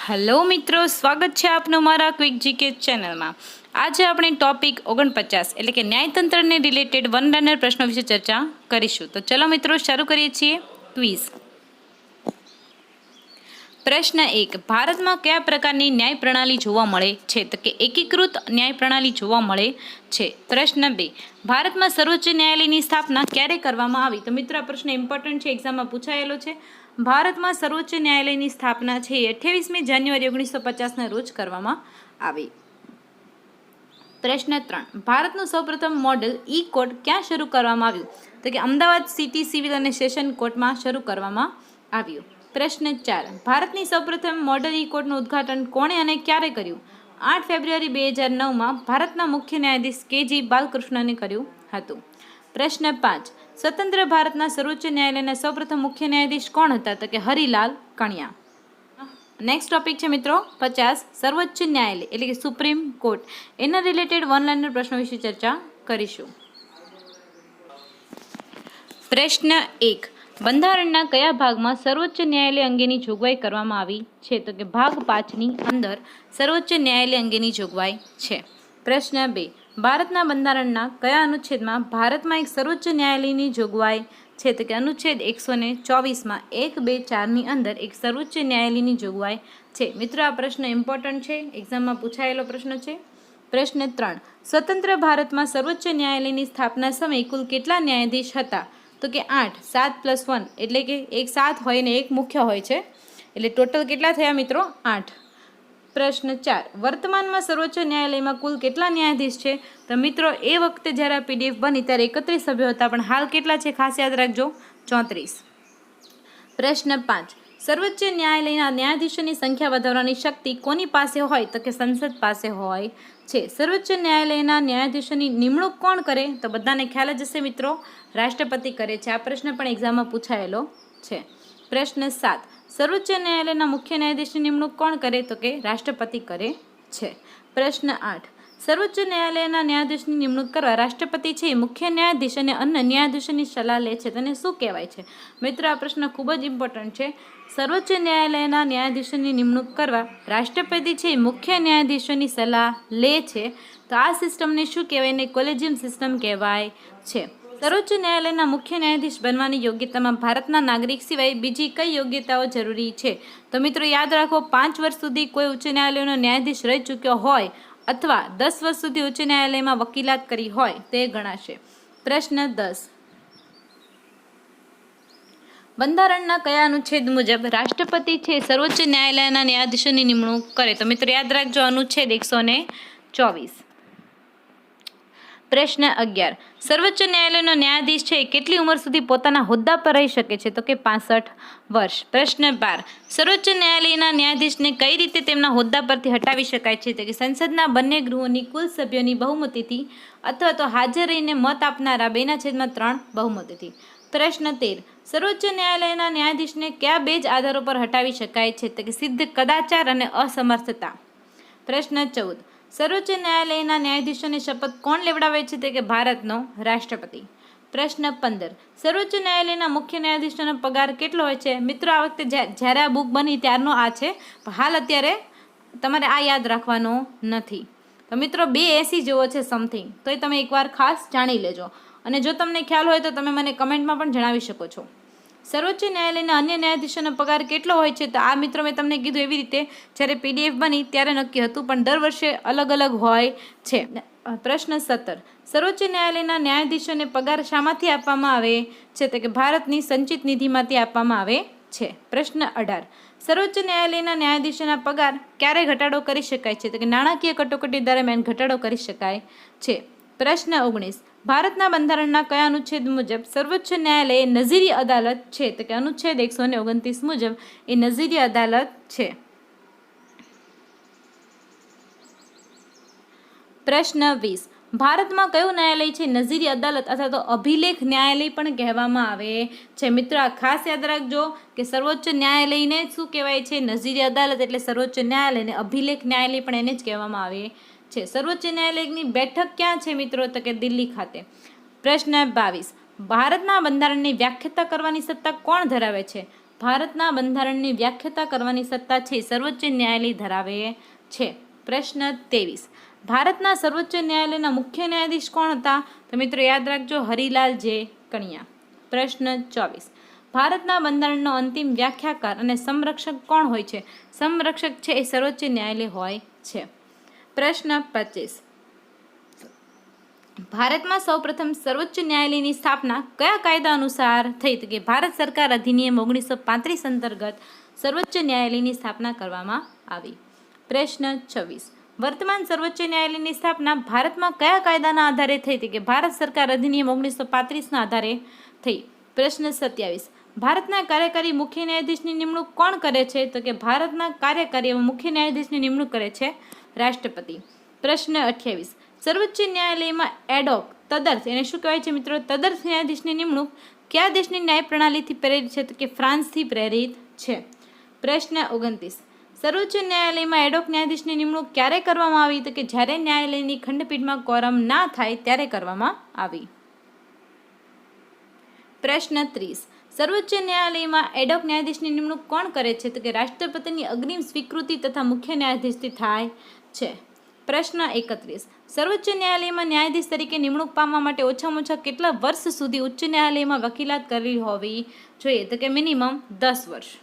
Hello મિત્રો, સ્વાગત છે આપનું મારા ક્વિક જીકે ચેનલમાં। આજે આપણે ટોપિક 49 એટલે કે ન્યાયતંત્રને રિલેટેડ વન લાઇનર પ્રશ્નો વિશે ચર્ચા કરીશું। તો ચલો મિત્રો શરૂ કરીએ છીએ ક્વિઝ। પ્રશ્ન 1, ભારતમાં કયા પ્રકારની ન્યાય પ્રણાલી જોવા મળે છે? તો કે એકીકૃત ન્યાય પ્રણાલી જોવા મળે છે। પ્રશ્ન 2, ભારતમાં સર્વોચ્ચ ન્યાયાલયની સ્થાપના ક્યારે કરવામાં આવી? તો મિત્રો આ પ્રશ્ન ઇમ્પોર્ટન્ટ છે, એક્ઝામમાં પૂછાયેલો છે। ભારતમાં સર્વોચ્ચ ન્યાયાલયની સ્થાપના છે 28મી જાન્યુઆરી 1950ના રોજ કરવામાં આવી। પ્રશ્ન 3, ભારતનું સૌપ્રથમ મોડેલ ઈ કોર્ટ ક્યાં શરૂ કરવામાં આવ્યું? તો કે અમદાવાદ સિટી સિવિલ અને સેશન કોર્ટમાં શરૂ કરવામાં આવ્યું। પ્રશ્ન 4, ભારતની સૌપ્રથમ મોડેલ ઈ કોર્ટનું ઉદ્ઘાટન કોણે અને ક્યારે કર્યું? 8 ફેબ્રુઆરી 2009માં ભારતના મુખ્ય ન્યાયાધીશ કે.જી. બાલકૃષ્ણને કર્યું હતું। પ્રશ્ન 5, સ્વતંત્ર ભારતના સર્વોચ્ચ ન્યાયાલયના સૌપ્રથમ મુખ્ય ન્યાયાધીશ કોણ હતા? તો કે હરિલાલ કણિયા। નેક્સ્ટ ટોપિક છે મિત્રો 50, સર્વોચ્ચ ન્યાયાલય એટલે કે સુપ્રીમ કોર્ટ, એના રિલેટેડ વન લાઇનર પ્રશ્નો વિશે ચર્ચા કરીશું। પ્રશ્ન 1, બંધારણના કયા ભાગમાં સર્વોચ્ચ ન્યાયાલય અંગેની જોગવાઈ કરવામાં આવી છે? તો કે ભાગ 5ની અંદર સર્વોચ્ચ ન્યાયાલય અંગેની જોગવાઈ છે। પ્રશ્ન 2, ભારતના બંધારણના કયા અનુચ્છેદમાં ભારતમાં એક સર્વોચ્ચ ન્યાયાલયની જોગવાઈ છે? તો કે અનુચ્છેદ 124માં 1, 2, 4ની અંદર એક સર્વોચ્ચ ન્યાયાલયની જોગવાઈ છે। મિત્રો આ પ્રશ્ન ઇમ્પોર્ટન્ટ છે, એક્ઝામમાં પૂછાયેલો પ્રશ્ન છે। પ્રશ્ન 3, સ્વતંત્ર ભારતમાં સર્વોચ્ચ ન્યાયાલયની સ્થાપના સમયે કુલ કેટલા ન્યાયાધીશ હતા? તો કે 8, 7 + 1 એટલે કે એક 7 હોય ને એક મુખ્ય હોય છે, એટલે ટોટલ કેટલા થયા મિત્રો? 8। પ્રશ્ન 4, વર્તમાનમાં સર્વોચ્ચ ન્યાયાલયમાં કુલ કેટલા ન્યાયાધીશ છે? તો મિત્રો એ વખતે જ્યારે આ પીડીએફ બની ત્યારે 31 સભ્યો હતા, પણ હાલ કેટલા છે ખાસ યાદ રાખજો, 34। પ્રશ્ન 5, સર્વોચ્ચ ન્યાયાલયના ન્યાયાધીશોની સંખ્યા વધારવાની શક્તિ કોની પાસે હોય? તો કે સંસદ પાસે હોય છે। સર્વોચ્ચ ન્યાયાલયના ન્યાયાધીશોની નિમણૂક કોણ કરે? તો બધાને ખ્યાલ જ હશે મિત્રો, રાષ્ટ્રપતિ કરે છે। આ પ્રશ્ન પણ એક્ઝામમાં પૂછાયેલો છે। પ્રશ્ન 7, સર્વોચ્ચ ન્યાયાલયના મુખ્ય ન્યાયાધીશની નિમણૂક કોણ કરે? તો કે રાષ્ટ્રપતિ કરે છે। પ્રશ્ન 8, સર્વોચ્ચ ન્યાયાલયના ન્યાયાધીશની નિમણૂક કરવા રાષ્ટ્રપતિ છે એ મુખ્ય ન્યાયાધીશ અને અન્ય ન્યાયાધીશોની સલાહ લે છે, તેને શું કહેવાય છે? મિત્રો આ પ્રશ્ન ખૂબ જ ઇમ્પોર્ટન્ટ છે। સર્વોચ્ચ ન્યાયાલયના ન્યાયાધીશોની નિમણૂક કરવા રાષ્ટ્રપતિ છે એ મુખ્ય ન્યાયાધીશોની સલાહ લે છે, તો આ સિસ્ટમને શું કહેવાય? ને કોલેજિયમ સિસ્ટમ કહેવાય છે। સર્વોચ્ચ ન્યાયાલયના મુખ્ય ન્યાયાધીશ બનવાની યોગ્યતામાં ભારતના નાગરિક સિવાય બીજી કઈ યોગ્યતાઓ જરૂરી છે? તો મિત્રો યાદ રાખો, 5 વર્ષ સુધી કોઈ ઉચ્ચ ન્યાયાલયનો ન્યાયાધીશ રહી ચૂક્યો હોય અથવા 10 વર્ષ સુધી ઉચ્ચ ન્યાયાલયમાં વકીલાત કરી હોય તે ગણાશે। પ્રશ્ન 10, બંધારણના કયા અનુચ્છેદ મુજબ રાષ્ટ્રપતિ છે સર્વોચ્ચ ન્યાયાલયના ન્યાયાધીશોની નિમણૂક કરે? તો મિત્રો યાદ રાખજો, અનુચ્છેદ 124। પ્રશ્ન 11, સર્વોચ્ચ ન્યાયાલયનો ન્યાયાધીશ છે કેટલી ઉંમર સુધી પોતાના હોદ્દા પર રહી શકે છે? તો કે 65 વર્ષ। પ્રશ્ન 12, સર્વોચ્ચ ન્યાયાલયના ન્યાયાધીશને કઈ રીતે તેમના હોદ્દા પરથી હટાવી શકાય છે? તો કે સંસદના બંને ગૃહોની કુલ સભ્યોની બહુમતીથી અથવા તો હાજર રહીને મત આપનારા 2/3 બહુમતીથી। પ્રશ્ન 13, સર્વોચ્ચ ન્યાયાલયના ન્યાયાધીશને કયા 2 જ આધારો પર હટાવી શકાય છે? તો કે સિદ્ધ કદાચાર અને અસમર્થતા। પ્રશ્ન 14, સર્વોચ્ચ ન્યાયાલયના ન્યાયાધીશોને શપથ કોણ લેવડાવે છે? તો કે ભારતનો રાષ્ટ્રપતિ। પ્રશ્ન 15, સર્વોચ્ચ ન્યાયાલયના મુખ્ય ન્યાયાધીશોનો પગાર કેટલો હોય છે? મિત્રો આ વખતે જ્યારે આ બુક બની ત્યારનો આ છે, હાલ અત્યારે તમારે આ યાદ રાખવાનો નથી। તો મિત્રો 280 જેવો છે સમથિંગ, તો એ તમે એકવાર ખાસ જાણી લેજો, અને જો તમને ખ્યાલ હોય તો તમે મને કમેન્ટમાં પણ જણાવી શકો છો। સર્વોચ્ચ ન્યાયાલયના અન્ય ન્યાયાધીશોનો પગાર કેટલો હોય છે? તો આ મિત્રો મેં તમને કીધું એવી રીતે જ્યારે પીડીએફ બની ત્યારે નક્કી હતું, પણ દર વર્ષે અલગ અલગ હોય છે। પ્રશ્ન 17, સર્વોચ્ચ ન્યાયાલયના ન્યાયાધીશોને પગાર શામાંથી આપવામાં આવે છે? તો કે ભારતની સંચિત નિધિમાંથી આપવામાં આવે છે। પ્રશ્ન 18, સર્વોચ્ચ ન્યાયાલયના ન્યાયાધીશોના પગાર ક્યારે ઘટાડો કરી શકાય છે? તો કે નાણાકીય કટોકટી દરમિયાન ઘટાડો કરી શકાય છે। પ્રશ્ન 19, ભારતના બંધારણના કયા અનુચ્છેદ મુજબ સર્વોચ્ચ ન્યાયાલય એ નજીરી અદાલત છે? તો કે અનુચ્છેદ 129 મુજબ એ નજીરી અદાલત છે। પ્રશ્ન 20, ભારતમાં કયું ન્યાયાલય છે નજીરી અદાલત અથવા તો અભિલેખ ન્યાયાલય પણ કહેવામાં આવે છે? મિત્રો આ ખાસ યાદ રાખજો કે સર્વોચ્ચ ન્યાયાલયને શું કહેવાય છે? નજીરી અદાલત એટલે સર્વોચ્ચ ન્યાયાલયને અભિલેખ ન્યાયાલય પણ એને જ કહેવામાં આવે છે। સર્વોચ્ચ ન્યાયાલયની બેઠક ક્યાં છે મિત્રો? તો કે દિલ્હી ખાતે। પ્રશ્ન 22, ભારતના બંધારણની વ્યાખ્યાતા કરવાની સત્તા કોણ ધરાવે છે? ભારતના બંધારણની વ્યાખ્યાતા કરવાની સત્તા છે સર્વોચ્ચ ન્યાયાલય ધરાવે છે? પ્રશ્ન 23. ભારતના સર્વોચ્ચ ન્યાયાલયના મુખ્ય ન્યાયાધીશ કોણ હતા? તો મિત્રો યાદ રાખજો, હરિલાલ જે કણિયા. પ્રશ્ન 24. ભારતના બંધારણનો અંતિમ વ્યાખ્યાકાર અને સંરક્ષક કોણ હોય છે? સંરક્ષક છે એ સર્વોચ્ચ ન્યાયાલય હોય છે. પ્રશ્ન 25. ભારતમાં સૌપ્રથમ સર્વોચ્ચ ન્યાયાલયની સ્થાપના કયા કાયદા અનુસાર થઈ? તો કે ભારત સરકાર અધિનિયમ 1935 અંતર્ગત સર્વોચ્ચ ન્યાયાલયની સ્થાપના કરવામાં આવી. પ્રશ્ન 26. વર્તમાન સર્વોચ્ચ ન્યાયાલયની સ્થાપના ભારતમાં કયા કાયદાના આધારે થઈ? કે ભારત સરકાર અધિનિયમ 1935ના આધારે થઈ. પ્રશ્ન 27. ભારતના કાર્યકારી મુખ્ય ન્યાયાધીશની નિમણૂક કોણ કરે છે? તો કે ભારતના કાર્યકારી મુખ્ય ન્યાયાધીશની નિમણૂક કરે છે રાષ્ટ્રપતિ. પ્રશ્ન 28. સર્વોચ્ચ ન્યાયાલયમાં એડોક તદર્થ એને શું કહેવાય છે મિત્રો? તદર્થ ન્યાયાધીશની નિમણૂક કયા દેશની ન્યાય પ્રણાલીથી પ્રેરિત છે? તો કે ફ્રાન્સથી પ્રેરિત છે. પ્રશ્ન 29. સર્વોચ્ચ ન્યાયાલયમાં એડોક ન્યાયાધીશની નિમણૂક ક્યારે કરવામાં આવી? તો કે જ્યારે ન્યાયાલયની ખંડપીઠમાં કોરમ ના થાય ત્યારે કરવામાં આવી. પ્રશ્ન 30. સર્વોચ્ચ ન્યાયાલયમાં એડોક ન્યાયાધીશની નિમણૂક કોણ કરે છે? તો કે રાષ્ટ્રપતિની અગ્રિમ સ્વીકૃતિ તથા મુખ્ય ન્યાયાધીશથી થાય છે. પ્રશ્ન 31. સર્વોચ્ચ ન્યાયાલયમાં ન્યાયાધીશ તરીકે નિમણૂક પામવા માટે ઓછામાં ઓછા કેટલા વર્ષ સુધી ઉચ્ચ ન્યાયાલયમાં વકીલાત કરવી હોવી જોઈએ? તો કે મિનિમમ 10 વર્ષ.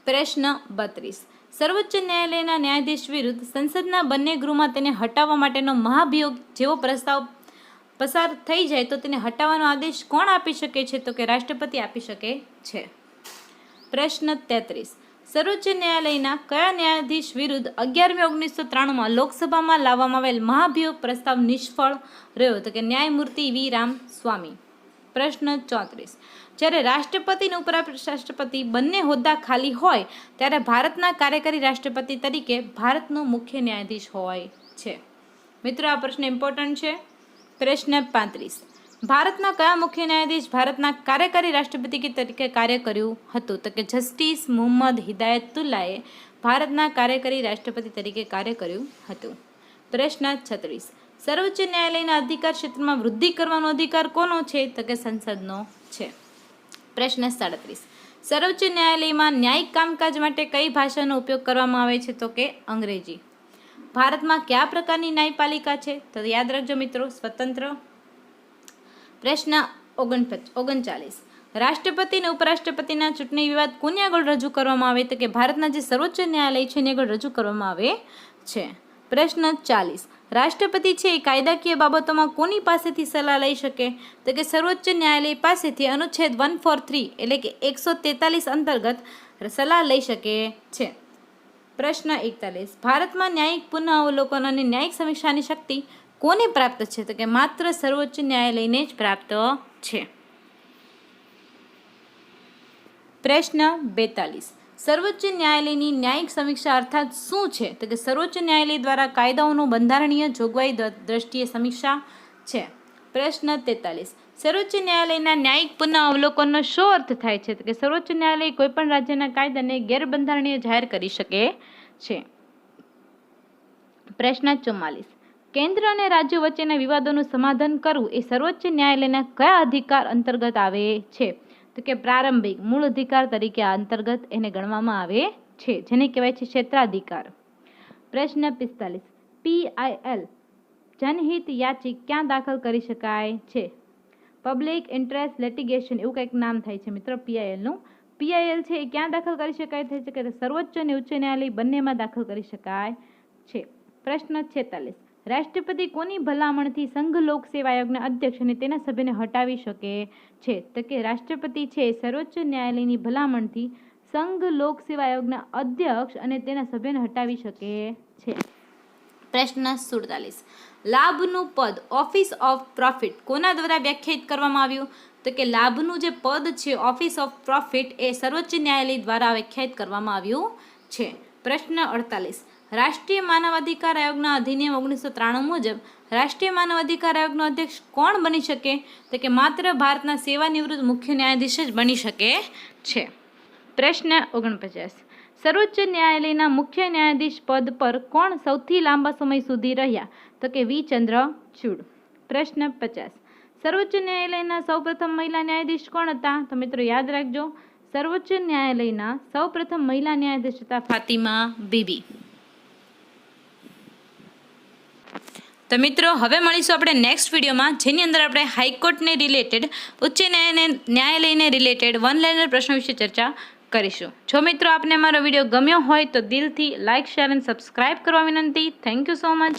પ્રશ્ન 32. સર્વોચ્ચ ન્યાયાલયના ન્યાયાધીશ વિરુદ્ધ સંસદના બંને ગૃહમાં તેને હટાવવા માટેનો મહાભિયોગ જેવો પ્રસ્તાવ પસાર થઈ જાય તો તેને હટાવવાનો આદેશ કોણ આપી શકે છે? તો કે રાષ્ટ્રપતિ આપી શકે છે. પ્રશ્ન 33. સર્વોચ્ચ ન્યાયાલયના કયા ન્યાયાધીશ વિરુદ્ધ 11/1993 લોકસભામાં લાવવામાં આવેલ મહાભિયોગ પ્રસ્તાવ નિષ્ફળ રહ્યો? તો કે ન્યાયમૂર્તિ વી રામસ્વામી. પ્રશ્ન 34. જ્યારે રાષ્ટ્રપતિ અને ઉપરાષ્ટ્રપતિ બંને હોદ્દા ખાલી હોય ત્યારે ભારતના કાર્યકારી રાષ્ટ્રપતિ તરીકે ભારતનો મુખ્ય ન્યાયાધીશ હોય છે. મિત્રો આ પ્રશ્ન ઇમ્પોર્ટન્ટ છે. પ્રશ્ન 35. ભારતના કયા મુખ્ય ન્યાયાધીશ ભારતના કાર્યકારી રાષ્ટ્રપતિ તરીકે કાર્ય કર્યું હતું? તો કે જસ્ટિસ મુહમ્મદ હિદાયતુલ્લાએ ભારતના કાર્યકારી રાષ્ટ્રપતિ તરીકે કાર્ય કર્યું હતું. પ્રશ્ન 36. સર્વોચ્ચ ન્યાયાલયના અધિકાર ક્ષેત્રમાં વૃદ્ધિ કરવાનો અધિકાર કોનો છે? તો કે સંસદનો છે. પ્રશ્ન 37. સર્વોચ્ચ ન્યાયાલયમાં ન્યાયિક કામકાજ માટે કઈ ભાષાનો ઉપયોગ કરવામાં આવે છે? તો કે અંગ્રેજી. ભારતમાં કયા પ્રકારની ન્યાયપાલિકા છે? તો યાદ રાખજો મિત્રો, સ્વતંત્ર. પ્રશ્ન 39. રાષ્ટ્રપતિ અને ઉપરાષ્ટ્રપતિના ચૂંટણી વિવાદ કોની આગળ રજૂ કરવામાં આવે? તો કે ભારતના જે સર્વોચ્ચ ન્યાયાલય છે એની આગળ રજૂ કરવામાં આવે છે. પ્રશ્ન 40. રાષ્ટ્રપતિ છે એ કાયદાકીય બાબતોમાં કોની પાસેથી સલાહ લઈ શકે? તો કે સર્વોચ્ચ ન્યાયાલય પાસેથી અનુચ્છેદ 143 એટલે કે 143 અંતર્ગત સલાહ લઈ શકે છે. પ્રશ્ન 41. ભારતમાં ન્યાયિક પુનઃઅવલોકન અને ન્યાયિક સમીક્ષાની શક્તિ કોને પ્રાપ્ત છે? તો કે માત્ર સર્વોચ્ચ ન્યાયાલયને જ પ્રાપ્ત છે. પ્રશ્ન 42. સર્વોચ્ચ ન્યાયાલયની ન્યાયિક સમીક્ષા અર્થાત શું છે? તો કે સર્વોચ્ચ ન્યાયાલય દ્વારા કાયદાઓનું બંધારણીય જોગવાઈ દ્રષ્ટિએ સમીક્ષા છે. પ્રશ્ન 43. સર્વોચ્ચ ન્યાયાલયના ન્યાયિક પુનઃઅવલોકનનો શું અર્થ થાય છે? તો કે સર્વોચ્ચ ન્યાયાલય કોઈપણ રાજ્યના કાયદાને ગેરબંધારણીય જાહેર કરી શકે છે. પ્રશ્ન 44. કેન્દ્ર અને રાજ્યો વચ્ચેના વિવાદોનું સમાધાન કરવું એ સર્વોચ્ચ ન્યાયાલયના કયા અધિકાર અંતર્ગત આવે છે? તો કે પ્રારંભિક મૂળ અધિકાર તરીકે આ અંતર્ગત એને ગણવામાં આવે છે, જેને કહેવાય છે ક્ષેત્રાધિકાર. પ્રશ્ન 45. PIL જનહિત યાચિક ક્યાં દાખલ કરી શકાય છે? પબ્લિક ઇન્ટરેસ્ટ લિટિગેશન એવું કંઈક નામ થાય છે મિત્રો PILનું. PIL છે એ ક્યાં દાખલ કરી શકાય છે? કે સર્વોચ્ચ અને ઉચ્ચ ન્યાયાલય બંનેમાં દાખલ કરી શકાય છે. પ્રશ્ન 46. રાષ્ટ્રપતિ કોની ભલામણથી સંઘ લોક સેવા આયોગના અધ્યક્ષ અને તેના સભ્યને હટાવી શકે છે? તો કે રાષ્ટ્રપતિ છે સર્વોચ્ચ ન્યાયાલયની ભલામણથી સંઘ લોક સેવા આયોગના અધ્યક્ષ અને તેના સભ્યને હટાવી શકે છે. પ્રશ્ન 47. લાભનું પદ ઓફિસ ઓફ પ્રોફિટ કોના દ્વારા વ્યાખ્યાયિત કરવામાં આવ્યું? તો કે લાભનું જે પદ છે ઓફિસ ઓફ પ્રોફિટ એ સર્વોચ્ચ ન્યાયાલય દ્વારા વ્યાખ્યાયિત કરવામાં આવ્યું છે. પ્રશ્ન 48. રાષ્ટ્રીય માનવાધિકાર આયોગના અધિનિયમ 1993 મુજબ રાષ્ટ્રીય માનવાધિકાર આયોગનો અધ્યક્ષ કોણ બની શકે? તો કે માત્ર ભારતના સેવાનિવૃત્ત મુખ્ય ન્યાયાધીશ જ બની શકે છે. પ્રશ્ન 49. સર્વોચ્ચ ન્યાયાલયના મુખ્ય ન્યાયાધીશ પદ પર કોણ સૌથી લાંબા સમય સુધી રહ્યા? તો કે વી ચંદ્રચૂડ. પ્રશ્ન 50. સર્વોચ્ચ ન્યાયાલયના સૌપ્રથમ મહિલા ન્યાયાધીશ કોણ હતા? તો મિત્રો યાદ રાખજો, સર્વોચ્ચ ન્યાયાલયના સૌપ્રથમ મહિલા ન્યાયાધીશ હતા ફાતિમા બીબી. તો મિત્રો હવે મળીશું આપણે નેક્સ્ટ વિડીયોમાં, જેની અંદર આપણે હાઈકોર્ટને રિલેટેડ, ઉચ્ચ ન્યાયાલયને રિલેટેડ વન લાઇનર પ્રશ્નો વિશે ચર્ચા કરીશું. જો મિત્રો આપને અમારો વિડીયો ગમ્યો હોય તો દિલથી લાઇક, શેર અને સબસ્ક્રાઇબ કરવા વિનંતી. Thank you so much.